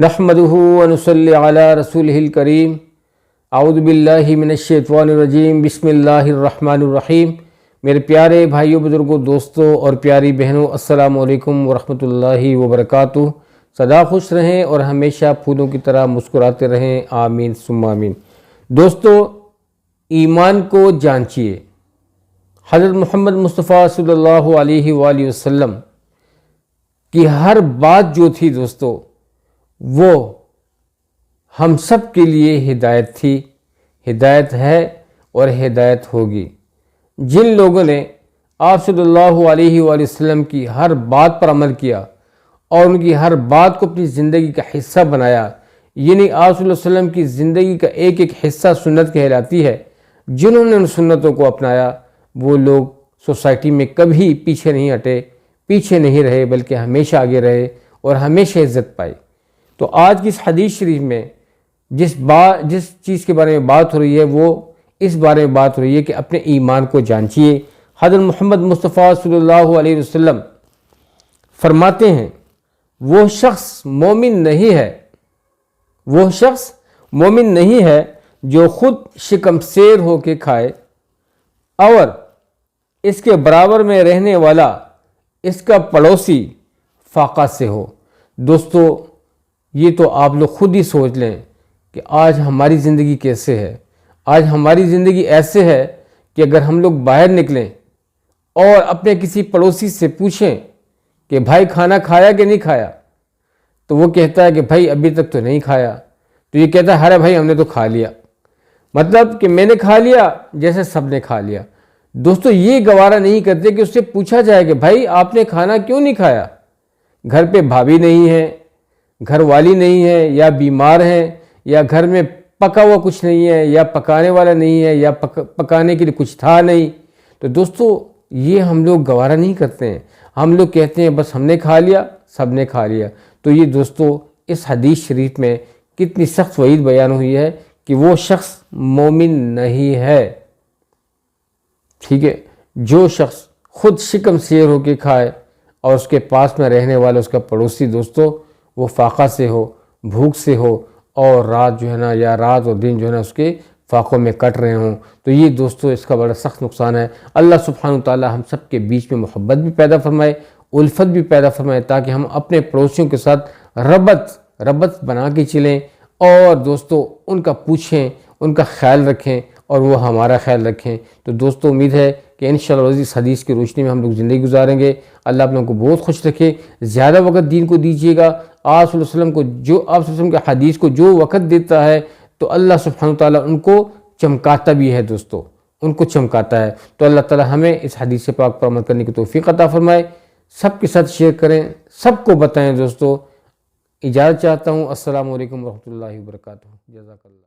نحمدہ ونصلی علی رسولہ الکریم اعوذ باللہ من الشیطان الرجیم بسم اللہ الرحمن الرحیم۔ میرے پیارے بھائیوں، بزرگوں، دوستوں اور پیاری بہنوں، السلام علیکم ورحمۃ اللہ وبرکاتہ۔ سدا خوش رہیں اور ہمیشہ پھولوں کی طرح مسکراتے رہیں، آمین ثم آمین۔ دوستو، ایمان کو جانچیے۔ حضرت محمد مصطفیٰ صلی اللہ علیہ وآلہ وسلم کی ہر بات جو تھی دوستو، وہ ہم سب کے لیے ہدایت تھی، ہدایت ہے اور ہدایت ہوگی۔ جن لوگوں نے آپ صلی اللہ علیہ وآلہ وسلم کی ہر بات پر عمل کیا اور ان کی ہر بات کو اپنی زندگی کا حصہ بنایا، یعنی آپ صلی اللہ علیہ وسلم کی زندگی کا ایک ایک حصہ سنت کہلاتی ہے، جنہوں نے ان سنتوں کو اپنایا وہ لوگ سوسائٹی میں کبھی پیچھے نہیں ہٹے، پیچھے نہیں رہے، بلکہ ہمیشہ آگے رہے اور ہمیشہ عزت پائی۔ تو آج کی اس حدیث شریف میں جس چیز کے بارے میں بات ہو رہی ہے، وہ اس بارے میں بات ہو رہی ہے کہ اپنے ایمان کو جانچیے۔ حضرت محمد مصطفیٰ صلی اللہ علیہ وسلم فرماتے ہیں، وہ شخص مومن نہیں ہے جو خود شکم سیر ہو کے کھائے اور اس کے برابر میں رہنے والا اس کا پڑوسی فاقہ سے ہو۔ دوستو، یہ تو آپ لوگ خود ہی سوچ لیں کہ آج ہماری زندگی کیسے ہے۔ آج ہماری زندگی ایسے ہے کہ اگر ہم لوگ باہر نکلیں اور اپنے کسی پڑوسی سے پوچھیں کہ بھائی کھانا کھایا کہ نہیں کھایا، تو وہ کہتا ہے کہ بھائی ابھی تک تو نہیں کھایا، تو یہ کہتا ہے ارے بھائی ہم نے تو کھا لیا، مطلب کہ میں نے کھا لیا جیسے سب نے کھا لیا۔ دوستو، یہ گوارا نہیں کرتے کہ اس سے پوچھا جائے کہ بھائی آپ نے کھانا کیوں نہیں کھایا؟ گھر پہ بھابھی نہیں ہے، گھر والی نہیں ہے، یا بیمار ہیں، یا گھر میں پکا ہوا کچھ نہیں ہے، یا پکانے والا نہیں ہے، یا پکانے کے لیے کچھ تھا نہیں۔ تو دوستو، یہ ہم لوگ گوارا نہیں کرتے ہیں، ہم لوگ کہتے ہیں بس ہم نے کھا لیا، سب نے کھا لیا۔ تو یہ دوستو، اس حدیث شریف میں کتنی سخت وعید بیان ہوئی ہے کہ وہ شخص مومن نہیں ہے۔ ٹھیک ہے، جو شخص خود شکم سیر ہو کے کھائے اور اس کے پاس میں رہنے والا اس کا پڑوسی دوستو وہ فاقہ سے ہو، بھوک سے ہو، اور رات جو ہے نا، یا رات اور دن جو ہے نا اس کے فاقوں میں کٹ رہے ہوں، تو یہ دوستو اس کا بڑا سخت نقصان ہے۔ اللہ سبحانہ وتعالی ہم سب کے بیچ میں محبت بھی پیدا فرمائے، الفت بھی پیدا فرمائے، تاکہ ہم اپنے پڑوسیوں کے ساتھ ربط بنا کے چلیں اور دوستو ان کا پوچھیں، ان کا خیال رکھیں اور وہ ہمارا خیال رکھیں۔ تو دوستو، امید ہے کہ انشاءاللہ اس حدیث کی روشنی میں ہم لوگ زندگی گزاریں گے۔ اللہ آپ لوگوں کو بہت خوش رکھے، زیادہ وقت دین کو دیجیے گا۔ آپ صلی اللہ علیہ وسلم کو آپ صلی اللہ علیہ وسلم کے حدیث کو جو وقت دیتا ہے تو اللہ سبحانہ وتعالیٰ ان کو چمکاتا بھی ہے دوستو، ان کو چمکاتا ہے۔ تو اللہ تعالیٰ ہمیں اس حدیث پاک پر عمل کرنے کی توفیق عطا فرمائے۔ سب کے ساتھ شیئر کریں، سب کو بتائیں دوستو۔ اجازت چاہتا ہوں، السلام علیکم ورحمۃ اللہ وبرکاتہ۔ جزاک اللہ۔